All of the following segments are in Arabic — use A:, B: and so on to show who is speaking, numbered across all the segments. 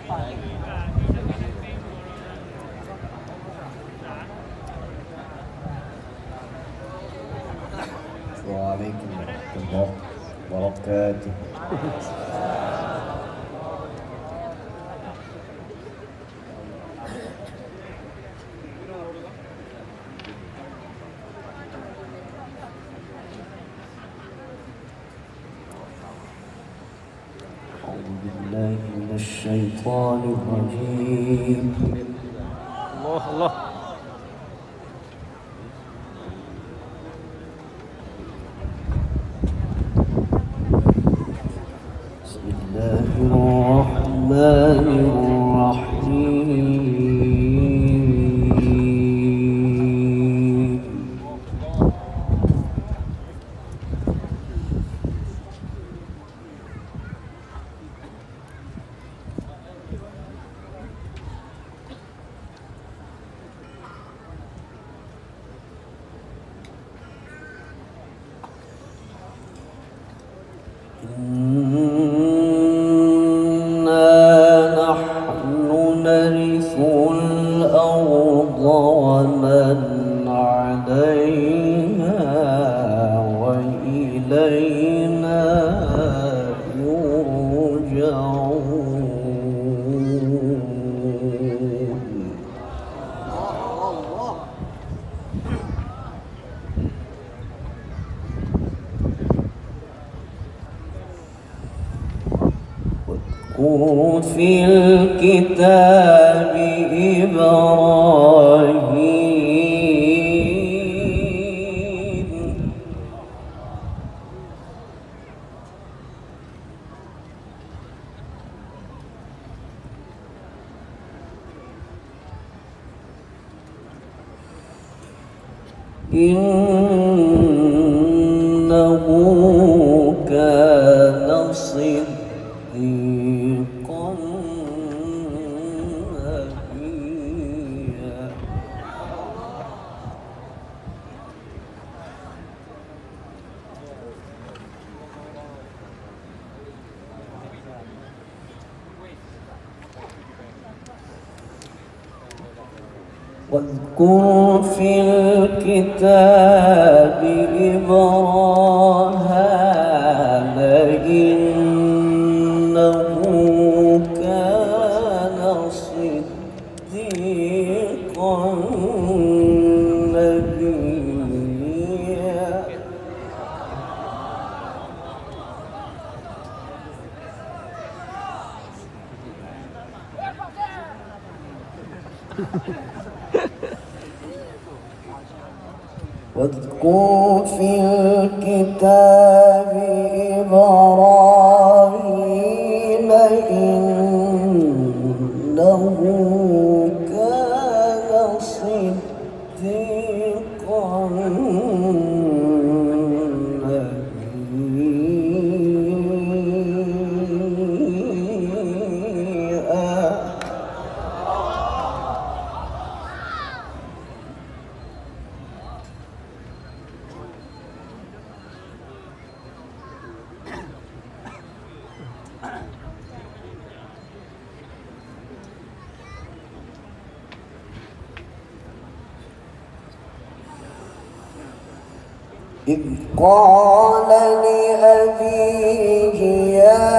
A: Waalaikumsalam warahmatullahi wabarakatuh. أعوذ بالله من الشيطان الرجيم.
B: الله الله.
A: بسم الله الرحمن الرحيم. إنا نحن نرث الأرض ومن عليها وإلينا يرجعون. واذكر في الكتاب إبراهيم إنه كان صديقا نبيا. واذكر في الكتاب إبراهام إنه كان صديقا نبيا. واذكر في الكتاب إبراهيم إنه كان صديقا نبيا. إذ قال لأبيه يا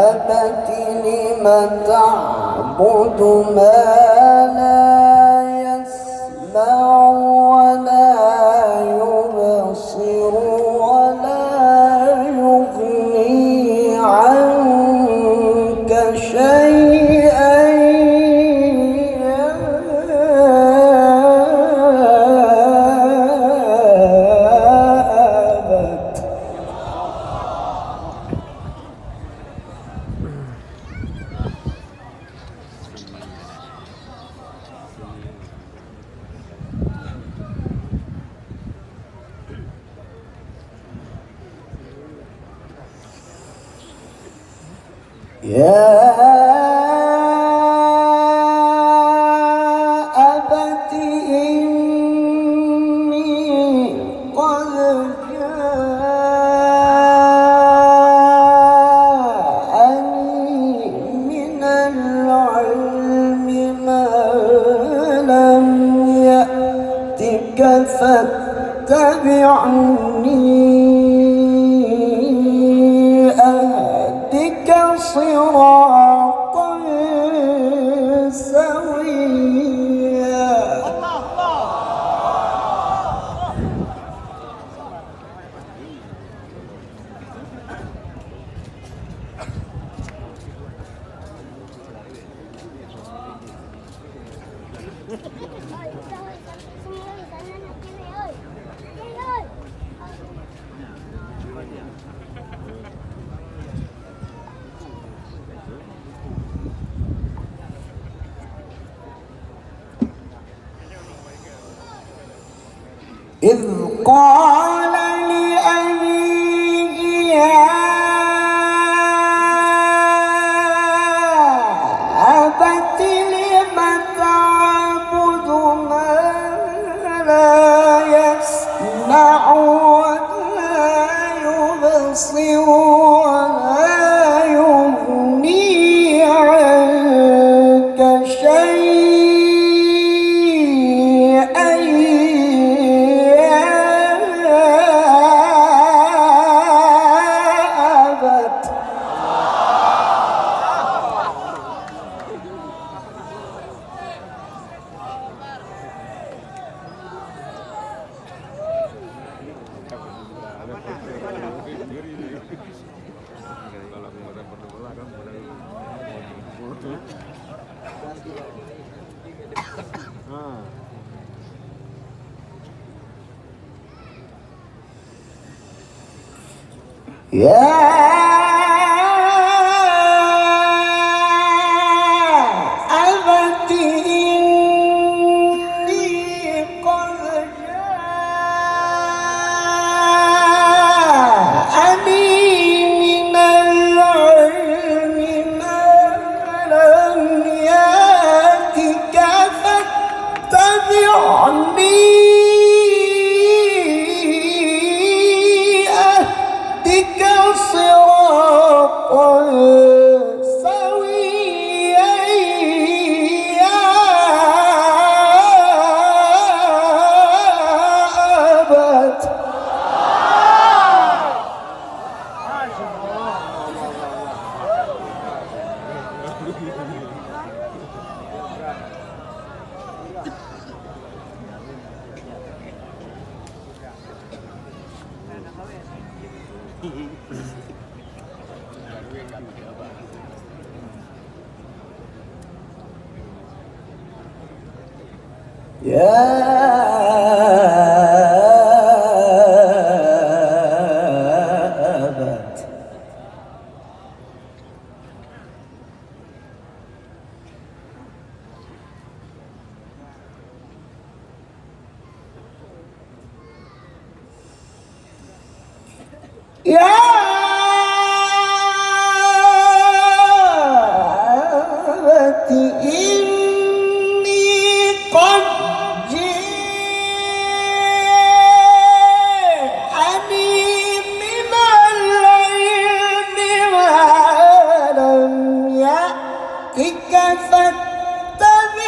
A: أبت لم تعبد ما لا يسمع ولا يبصر ولا يغني عنك شيئا يا أبت إني قد جاءني إذ قال لأبيه يا أبت لم تعبد ما لا يسمع ولا يبصر ولا يغني عنك شيئا يا أبت. يا أبت إني قد جاءني من العلم ما لم يأتك فاتبعني أهدك صراطا سويا يا أبت. يا أبت يا أبت إني قد جاءني من العلم ما لم يأتك فاتبعني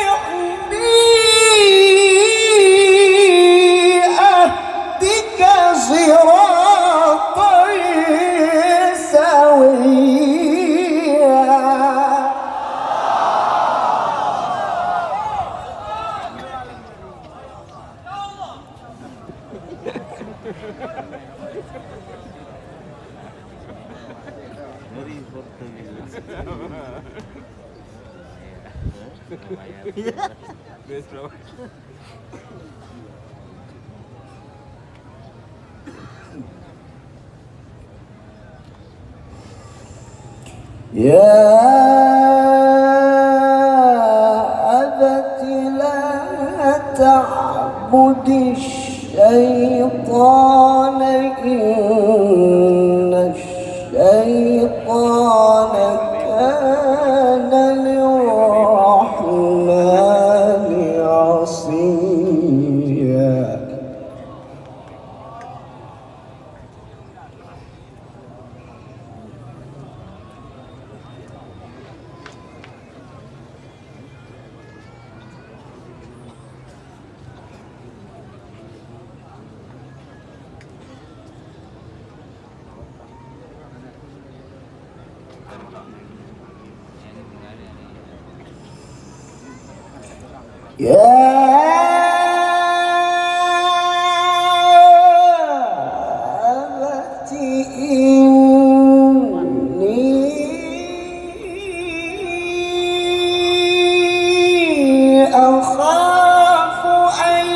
A: أهدك صراطا سويا. يا أبت لا تعبد الشيطان إن الشيطان كان للرحمن عصيا. يا أبت إني أخاف أن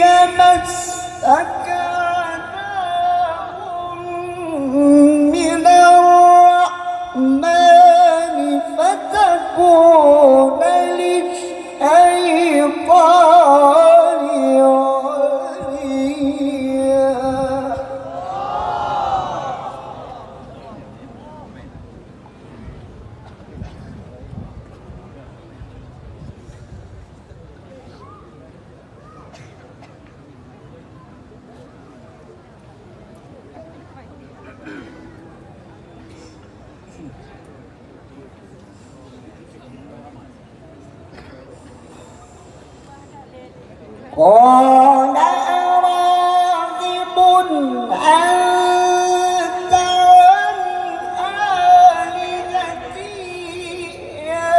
A: يمسك عذاب من الرحمن فتكون للشيطان قال أراغب أنت عن آلهتي يا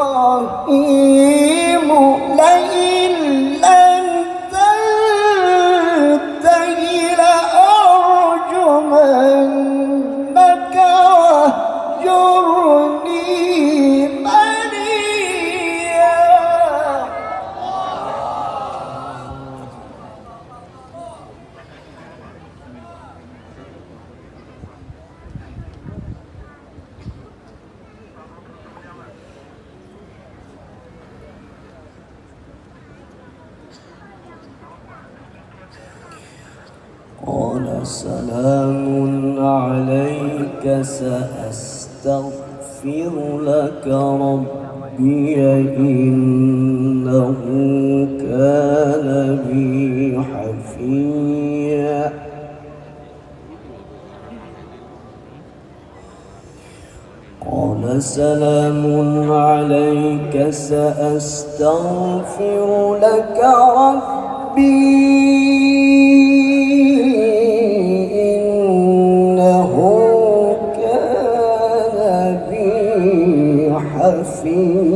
A: إبراهيم لئن لم تنته لأرجمنك واهجرني مليا. قال سلام عليك سأستغفر لك ربي إنه كان بي حفيا. قال سلام عليك سأستغفر لك ربي إنه كان بي حفيا.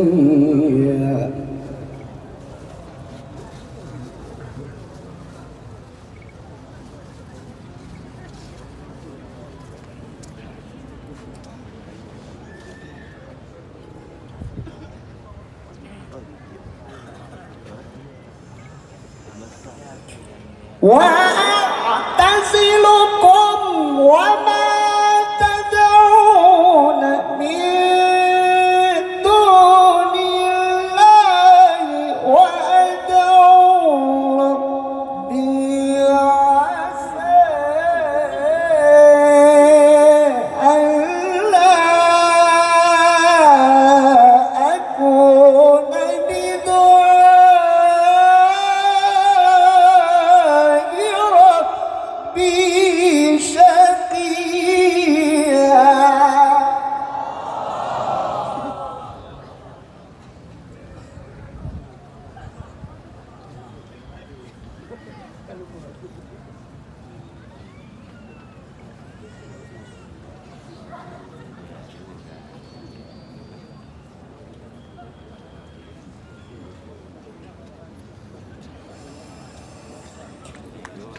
A: وأعتزلكم وما تدعون من دون الله وأدعو ربي عسى ألا أكون بدعاء ربي شقيا.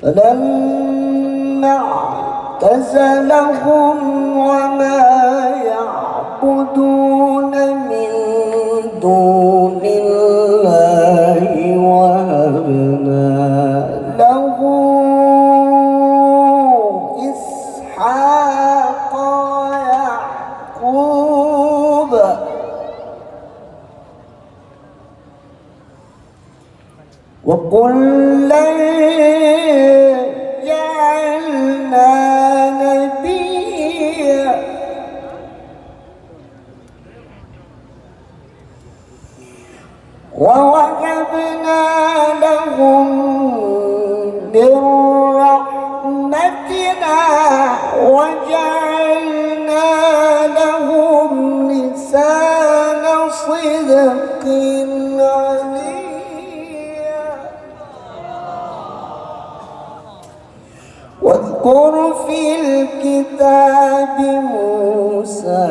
A: فلما اعتزلهم وما يعبدون من دون الله وهبنا له إسحاق ويعقوب وكلا جعلنا نبيا ووهبنا لهم من رحمتنا وجعلنا لهم لسان صدق عليا. واذكر في الكتاب موسى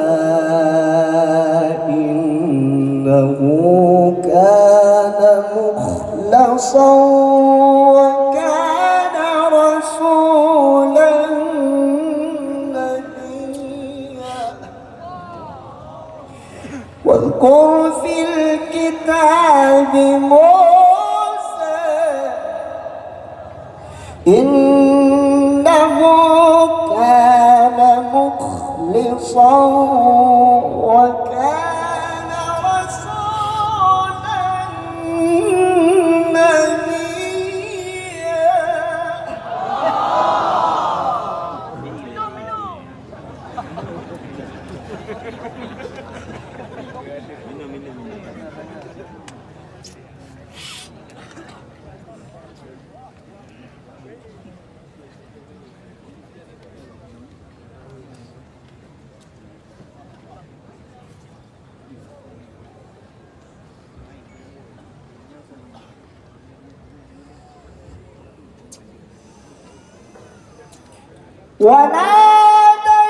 A: إنه كان مخلصا وكان رسولا نبيا. واذكر في الكتاب موسى إنه كان مخلصا وكان رسولا نبيا.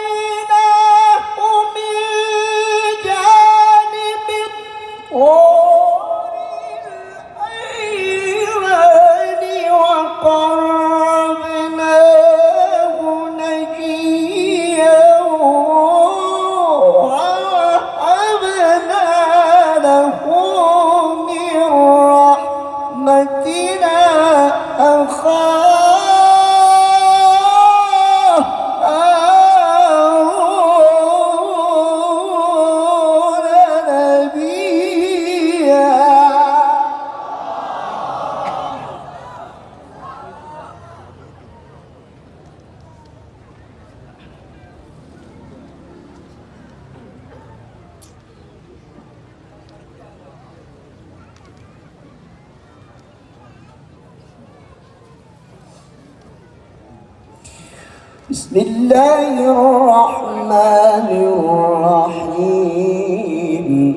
A: وناديناه من جانب الطور الأيمن وقربناه نجيا ووهبنا له من رحمتنا أخاه بسم الله الرحمن الرحيم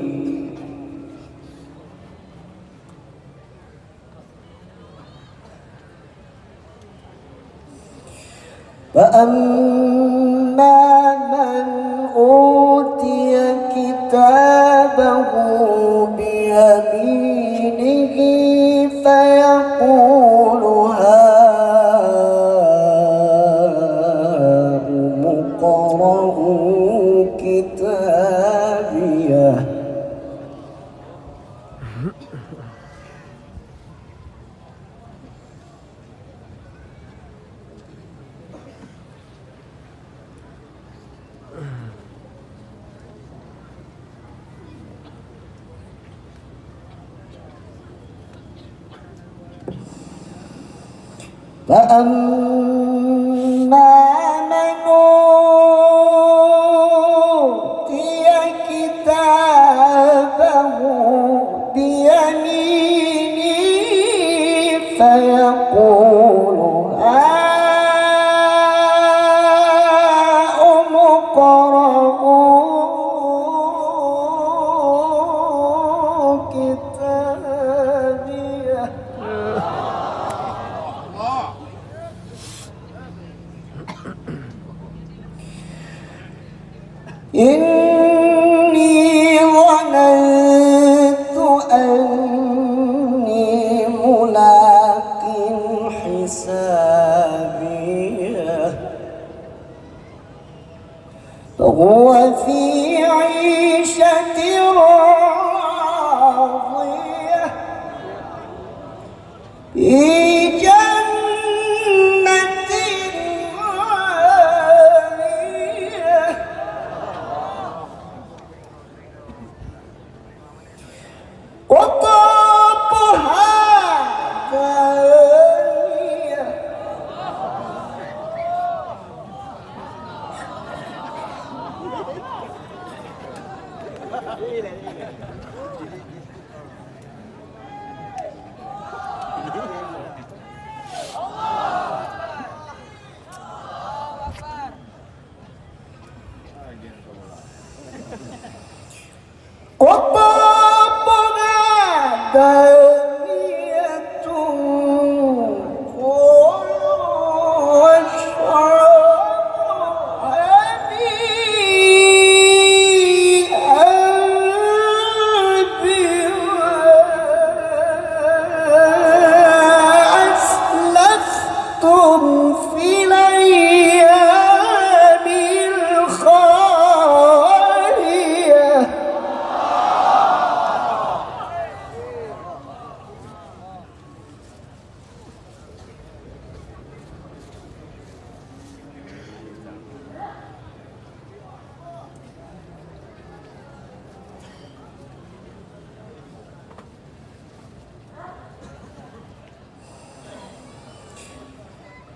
A: فأما من أوتي كتابه بيمينه فيقول اقرءوا كتابيه فأما من أوتي كتابه بيمينه فيقول هاؤم اقرءوا كتابيه إني ظننت أني ملاق حسابيه فهو في عيشة راضية في جنة عالية قطوفها دانية قطوفها دانية كلوا واشربوا هنيئا بما أسلفتم في الأيام الخالية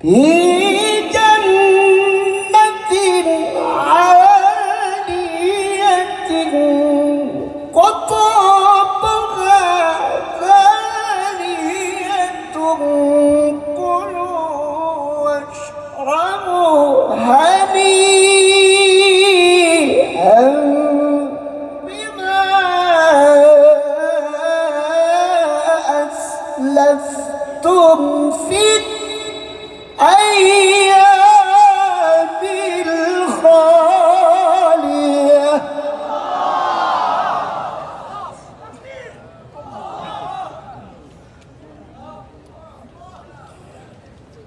A: في جنة عالية قطوفها دانية كلوا واشربوا هنيئا بما أسلفتم في الأيام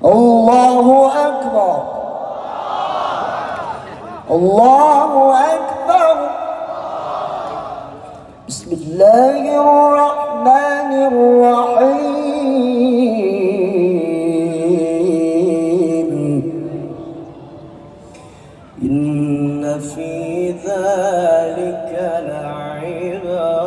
A: الله أكبر الله أكبر. بسم الله الرحمن الرحيم. إن في ذلك لعبرة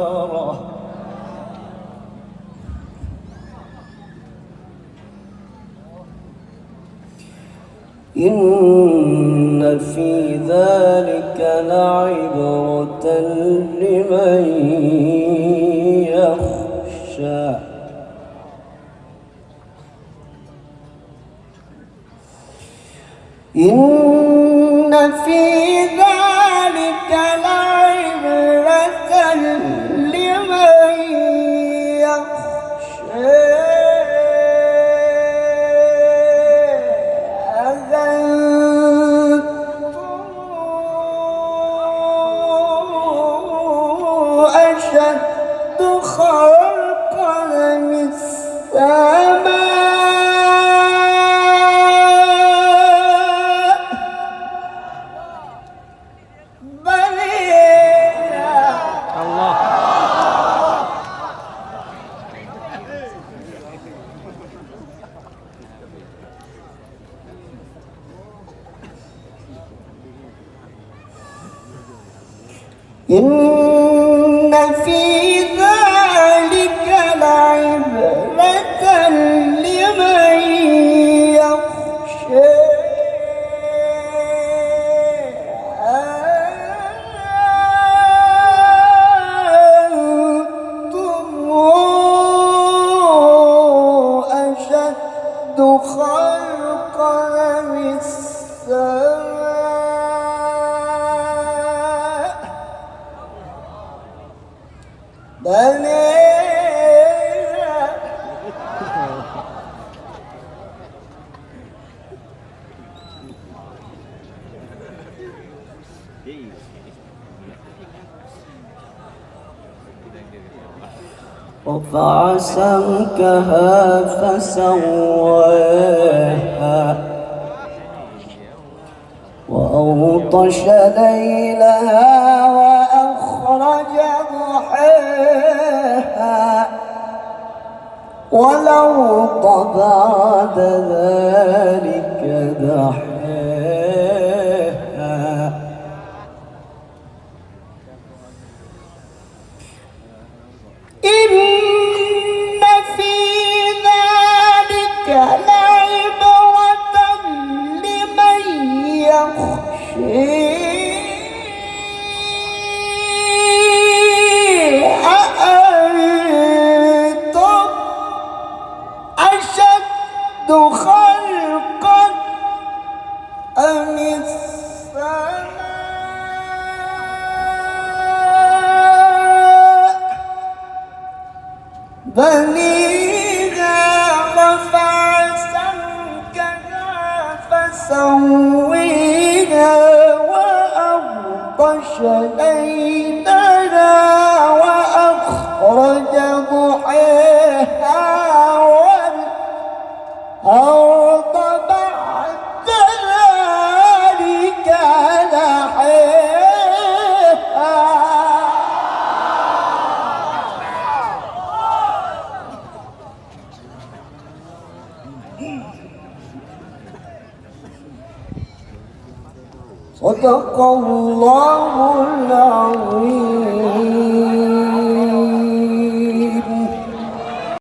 A: إن في ذلك لعبرة لمن يخشى. إن في ذلك لعبرة لمن يخشى. أشد خلقا من السماء بنينا.
B: الله.
A: إن في ذلك لعبرة لمن يخشى. أنتم أشد خلقا من السماء بنينا. رفع سمكها فسواها وأغطش ليلها وأخرج ضحاها والأرض بعد ذلك دحاها. إن في ذلك لعبرة لمن يخشى. أأنتم أشد خلقا أم السماء بنيها. رفع سمكها فسويها وأغطش ليلها وأخرج ضحاها والأرض بعد ذلك دحاها. صدق الله العظيم.